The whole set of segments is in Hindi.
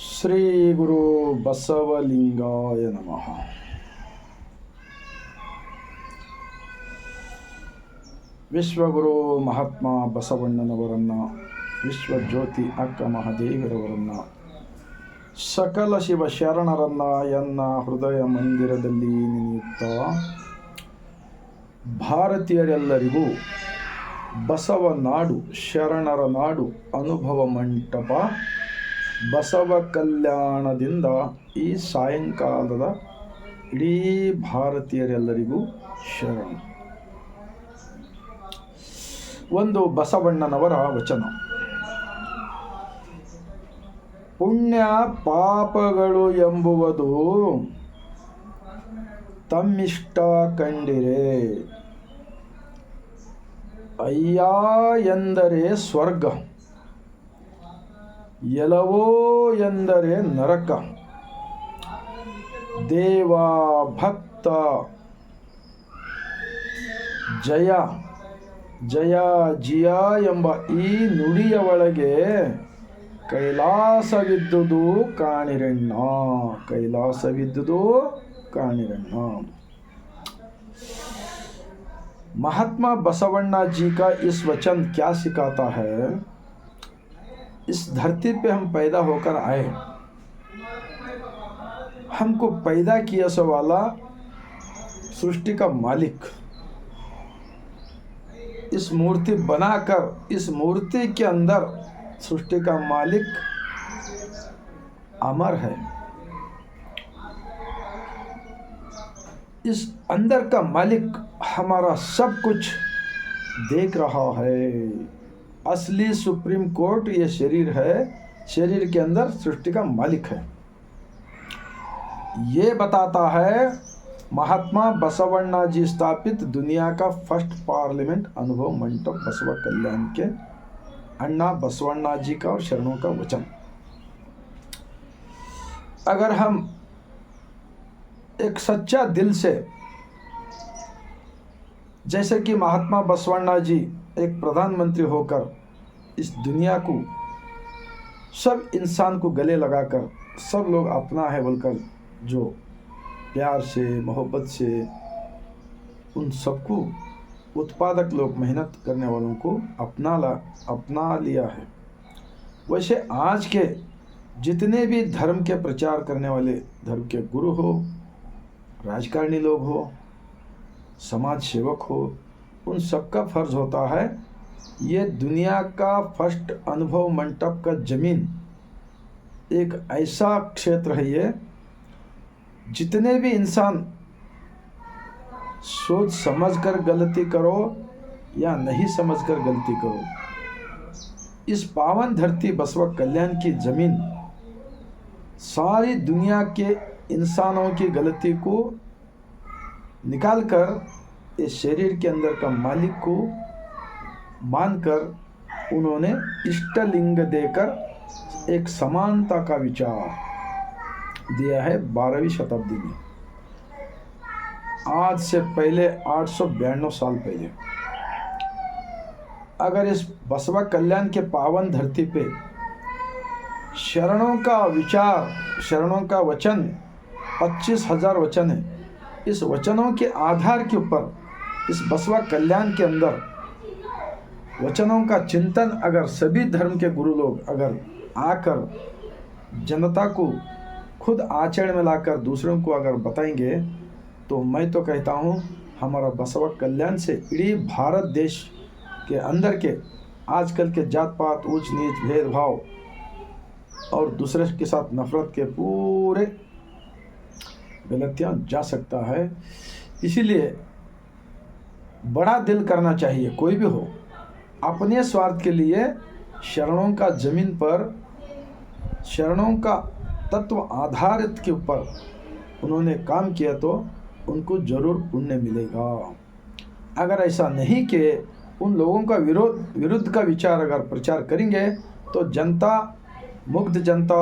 ಶ್ರೀ ಗುರು ಬಸವಲಿಂಗಾಯ ನಮಃ. ವಿಶ್ವಗುರು ಮಹಾತ್ಮ ಬಸವಣ್ಣನವರನ್ನು, ವಿಶ್ವಜ್ಯೋತಿ ಅಕ್ಕ ಮಹಾದೇವರವರನ್ನು, ಸಕಲ ಶಿವ ಶರಣರನ್ನ ಎನ್ನ ಹೃದಯ ಮಂದಿರದಲ್ಲಿ ನೆನೆಯುತ್ತಾ ಭಾರತೀಯರೆಲ್ಲರಿಗೂ ಬಸವ ನಾಡು, ಶರಣರ ನಾಡು, ಅನುಭವ ಮಂಟಪ ಬಸವ ಕಲ್ಯಾಣದಿಂದ ಈ ಸಾಯಂಕಾಲದ ಇಡೀ ಭಾರತೀಯರೆಲ್ಲರಿಗೂ ಶರಣ. ಒಂದು ಬಸವಣ್ಣನವರ ವಚನ. ಪುಣ್ಯ ಪಾಪಗಳು ಎಂಬುವುದು ತಮ್ಮಿಷ್ಟ ಕಂಡಿರೆ, ಅಯ್ಯ ಎಂದರೆ ಸ್ವರ್ಗ, ಎಲವೋ ಎಂದರೆ ನರಕ. ದೇವ ಭಕ್ತ ಜಯ ಜಯ ಜಿಯ ಎಂಬ ಈ ನುಡಿಯ ಒಳಗೆ ಕೈಲಾಸವಿದ್ದುದು ಕಾಣಿರಣ್ಣ, ಕೈಲಾಸವಿದ್ದುದು ಕಾಣಿರಣ್ಣ. महात्मा बसवण्णा जी का इस वचन क्या सिखाता है? इस धरती पे हम पैदा होकर आए, हमको पैदा किया सो वाला सृष्टि का मालिक, इस मूर्ति बनाकर इस मूर्ति के अंदर सृष्टि का मालिक अमर है. इस अंदर का मालिक हमारा सब कुछ देख रहा है. असली सुप्रीम कोर्ट ये शरीर है, शरीर के अंदर सृष्टि का मालिक है. ये बताता है महात्मा बसवण्णा जी स्थापित दुनिया का फर्स्ट पार्लियामेंट अनुभव मंडप बसव कल्याण के अन्ना बसवण्णा जी का और शरणों का वचन. अगर हम एक सच्चा दिल से, जैसे कि महात्मा बसवण्णा जी एक प्रधानमंत्री होकर इस दुनिया को, सब इंसान को गले लगाकर, सब लोग अपना है बोलकर जो प्यार से मोहब्बत से उन सबको, उत्पादक लोग, मेहनत करने वालों को अपना लिया है. वैसे आज के जितने भी धर्म के प्रचार करने वाले, धर्म के गुरु हो, राजकारणी लोग हो, समाज सेवक हो, उन सबका फर्ज होता है ये दुनिया का फर्स्ट अनुभव मंडप का जमीन एक ऐसा क्षेत्र है, ये जितने भी इंसान सोच समझ कर गलती करो या नहीं समझ कर गलती करो, इस पावन धरती बसवा कल्याण की जमीन सारी दुनिया के इंसानों की गलती को निकालकर इस शरीर के अंदर का मालिक को मानकर उन्होंने इष्टलिंग देकर एक समानता का विचार दिया है 12वीं शताब्दी में. आज से पहले 892 साल पहले अगर इस बसवा कल्याण के पावन धरती पे शरणों का विचार, शरणों का वचन 25,000 वचन है, इस वचनों के आधार के ऊपर इस बसवा कल्याण के अंदर वचनों का चिंतन अगर सभी धर्म के गुरु लोग अगर आकर जनता को खुद आचरण में लाकर दूसरों को अगर बताएंगे, तो मैं तो कहता हूँ हमारा बसवा कल्याण से इडीी भारत देश के अंदर के आजकल के जात पात, ऊंच नीच, भेदभाव और दूसरे के साथ नफरत के पूरे गलतियाँ जा सकता है. इसीलिए बड़ा दिल करना चाहिए, कोई भी हो. अपने स्वार्थ के लिए शरणों का जमीन पर, शरणों का तत्व आधारित के ऊपर उन्होंने काम किया तो उनको जरूर पुण्य मिलेगा. अगर ऐसा नहीं कि उन लोगों का विरुद्ध का विचार अगर प्रचार करेंगे तो जनता, मुग्ध जनता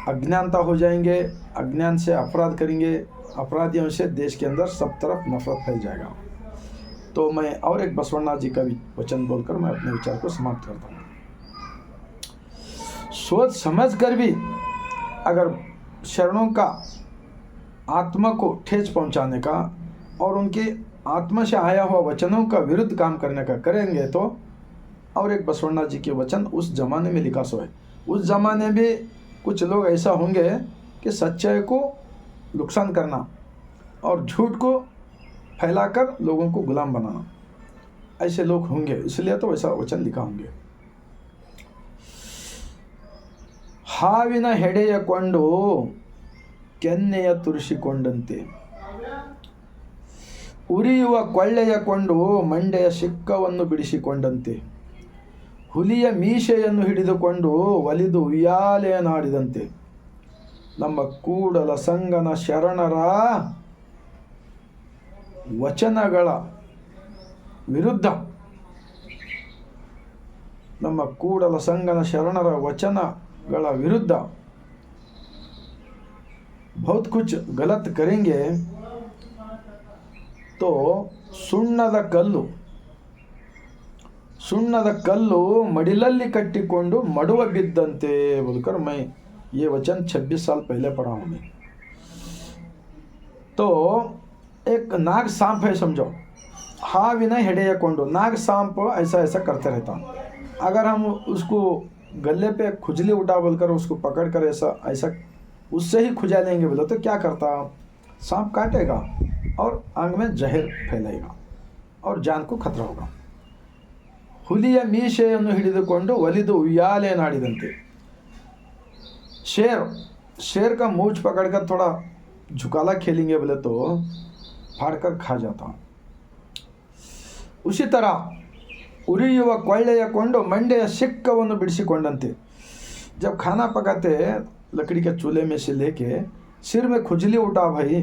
अज्ञानता हो जाएंगे, अज्ञान से अपराध करेंगे, अपराधियों से देश के अंदर सब तरफ नफरत फैल जाएगा. तो मैं और एक बसवण्णा जी का वचन बोलकर मैं अपने विचार को समाप्त करता हूँ. सोच समझ कर भी अगर शरणों का आत्मा को ठेस पहुंचाने का और उनके आत्मा से आया हुआ वचनों का विरुद्ध काम करने का करेंगे तो, और एक बसवण्णा जी के वचन उस जमाने में लिखा सो है, उस जमाने में कुछ लोग ऐसा होंगे कि सच्चाई को नुकसान करना और झूठ को फैलाकर लोगों को गुलाम बनाना, ऐसे लोग होंगे, इसलिए तो वैसा वचन लिखा होंगे। ಹಾವಿನ ಹೆಡೆಯ ಕೊಂಡು ಕೆನ್ನೆಯ ತುರಿಸಿಕೊಂಡಂತೆ, ಉರಿಯುವ ಕೊಳ್ಳೆಯ ಕೊಂಡು ಮಂಡೆಯ ಶಿಕ್ಕವನ್ನು ಬಿಡಿಸಿಕೊಂಡಂತೆ, ಹುಲಿಯ ಮೀಸೆಯನ್ನು ಹಿಡಿದುಕೊಂಡು ಒಲಿದು ಉಯ್ಯಾಲೆಯನ್ನಾಡಿದಂತೆ, ನಮ್ಮ ಕೂಡಲ ಸಂಗನ ಶರಣರ ವಚನಗಳ ವಿರುದ್ಧ, ನಮ್ಮ ಕೂಡಲ ಸಂಗನ ಶರಣರ ವಚನಗಳ ವಿರುದ್ಧ बहुत कुछ गलत करेंगे तो ಸುಣ್ಣದ ಕಲ್ಲು ಮಡಿಲಲ್ಲಿ ಕಟ್ಟಿಕೊಂಡು ಮಡುವ ಬಿದ್ದಂತೆ बोलकर मैं ये वचन 26 साल पहले पढ़ा हूँ मैं। तो एक नाग सांप है समझो, हाविನ ಹೆಡೆಯ ಕೊಂಡು, नाग सांप ऐसा ऐसा करते रहता। अगर हम उसको गले पे खुजली उठा बोलकर उसको पकड़ कर ऐसा ऐसा उससे ही खुजा लेंगे बोले तो क्या करता, सांप काटेगा और अंग में जहर फैलाएगा और जान को खतरा होगा। ಹುಲಿಯ ಮೀಸೆಯನ್ನು ಹಿಡಿದುಕೊಂಡು ಒಲಿದು ಉಯ್ಯಾಲೆಯನ್ನಾಡಿದಂತೆ, शेर का मूछ पकड़कर थोड़ा झुकाला खेलेंगे बोले तो फाड़कर खा जाता। उसी तरह ಉರಿಯುವ ಕೊಳ್ಳೆಯ ಕೊಂಡು ಮಂಡೆಯ ಶಿಕ್ಕವನ್ನು ಬಿಡಿಸಿಕೊಂಡಂತೆ, जब खाना पकाते लकड़ी के चूल्हे में से लेके सिर में खुजली उठा भाई,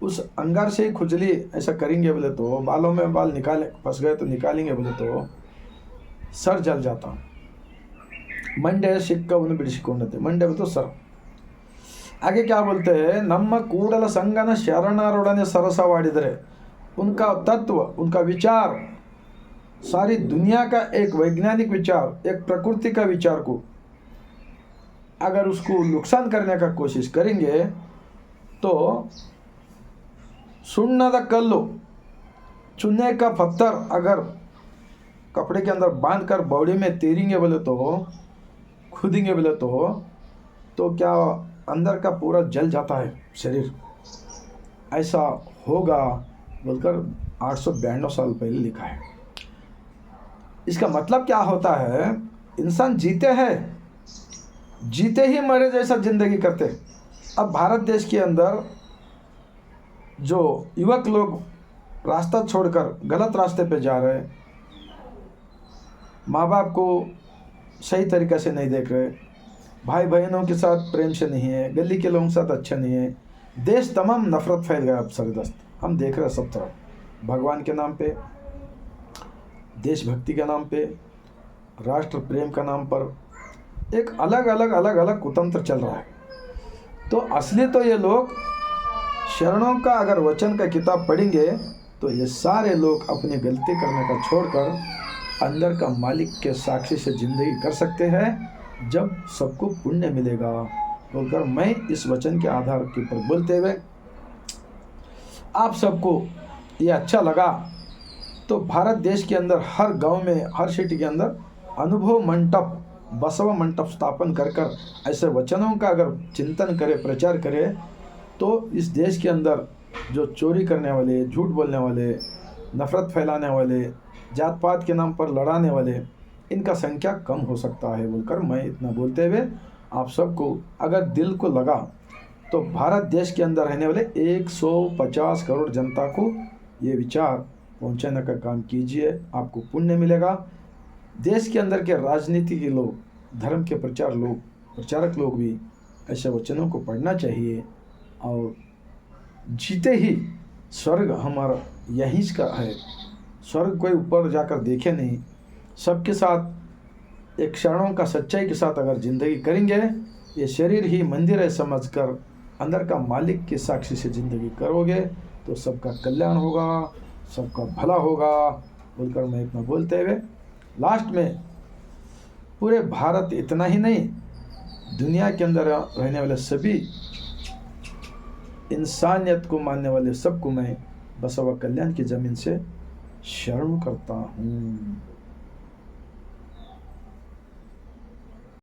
उस अंगार से ही खुजली ऐसा करेंगे बोले तो, बालों में बाल निकाले फंस गए तो निकालेंगे बोले तो सर जल जाता। ಮಂಡೆಯ ಶಿಕ್ಕವನ್ನು ಬಿಡಿಸಿಕೊಂಡಂತೆ, ಮಂಡೆ तो सर। आगे क्या बोलते हैं, ನಮ್ಮ ಕೂಡಲ ಸಂಗನ ಶರಣರೊಡನೆ ಸರಸವಾಡಿದರೆ, उनका तत्व, उनका विचार, सारी दुनिया का एक वैज्ञानिक विचार, एक प्रकृति का विचार को अगर उसको नुकसान करने का कोशिश करेंगे तो सुन्नद कल्लु, चुने का पत्थर अगर कपड़े के अंदर बांध कर बॉडी में तेरेंगे बोले तो, खुदेंगे बोले तो क्या अंदर का पूरा जल जाता है शरीर, ऐसा होगा बोलकर 892 साल पहले लिखा है। इसका मतलब क्या होता है, इंसान जीते ही मरे जैसा जिंदगी करते। अब भारत देश के अंदर जो युवक लोग रास्ता छोड़कर गलत रास्ते पे जा रहे, माँ बाप को सही तरीके से नहीं देख रहे, भाई बहनों के साथ प्रेम से नहीं है, गली के लोगों के साथ अच्छा नहीं है, देश तमाम नफरत फैल गया। अब सरदस्त हम देख रहे हैं सब तरफ, भगवान के नाम पे, देशभक्ति के नाम पे, राष्ट्र प्रेम का नाम पर एक अलग अलग कुतंत्र चल रहा है। तो असली तो ये लोग शरणों का अगर वचन का किताब पढ़ेंगे तो ये सारे लोग अपनी गलती करने का छोड़कर अंदर का मालिक के साक्षी से ज़िंदगी कर सकते हैं, जब सबको पुण्य मिलेगा बोलकर मैं इस वचन के आधार के ऊपर बोलते हुए, आप सबको ये अच्छा लगा तो भारत देश के अंदर हर गांव में, हर सिटी के अंदर अनुभव मंडप, बसव मंडप स्थापन कर ऐसे वचनों का अगर चिंतन करे, प्रचार करे तो इस देश के अंदर जो चोरी करने वाले, झूठ बोलने वाले, नफरत फैलाने वाले, जात पात के नाम पर लड़ाने वाले, इनका संख्या कम हो सकता है बोलकर मैं इतना बोलते हुए, आप सबको अगर दिल को लगा तो भारत देश के अंदर रहने वाले 150 करोड़ जनता को ये विचार पहुंचाने का काम कीजिए, आपको पुण्य मिलेगा। देश के अंदर के राजनीति के लोग, धर्म के प्रचारक लोग भी ऐसे वचनों को पढ़ना चाहिए और जीते ही स्वर्ग हमारा यहीं का है, स्वर्ग कोई ऊपर जाकर देखे नहीं, सबके साथ एक क्षणों का सच्चाई के साथ अगर ज़िंदगी करेंगे, ये शरीर ही मंदिर है समझकर अंदर का मालिक के साक्षी से ज़िंदगी करोगे तो सबका कल्याण होगा, सबका भला होगा बोलकर मैं इतना बोलते हुए लास्ट में पूरे भारत, इतना ही नहीं दुनिया के अंदर रहने वाले सभी इंसानियत को मानने वाले सबको मैं बसवा कल्याण की ज़मीन से शरण करता हूँ।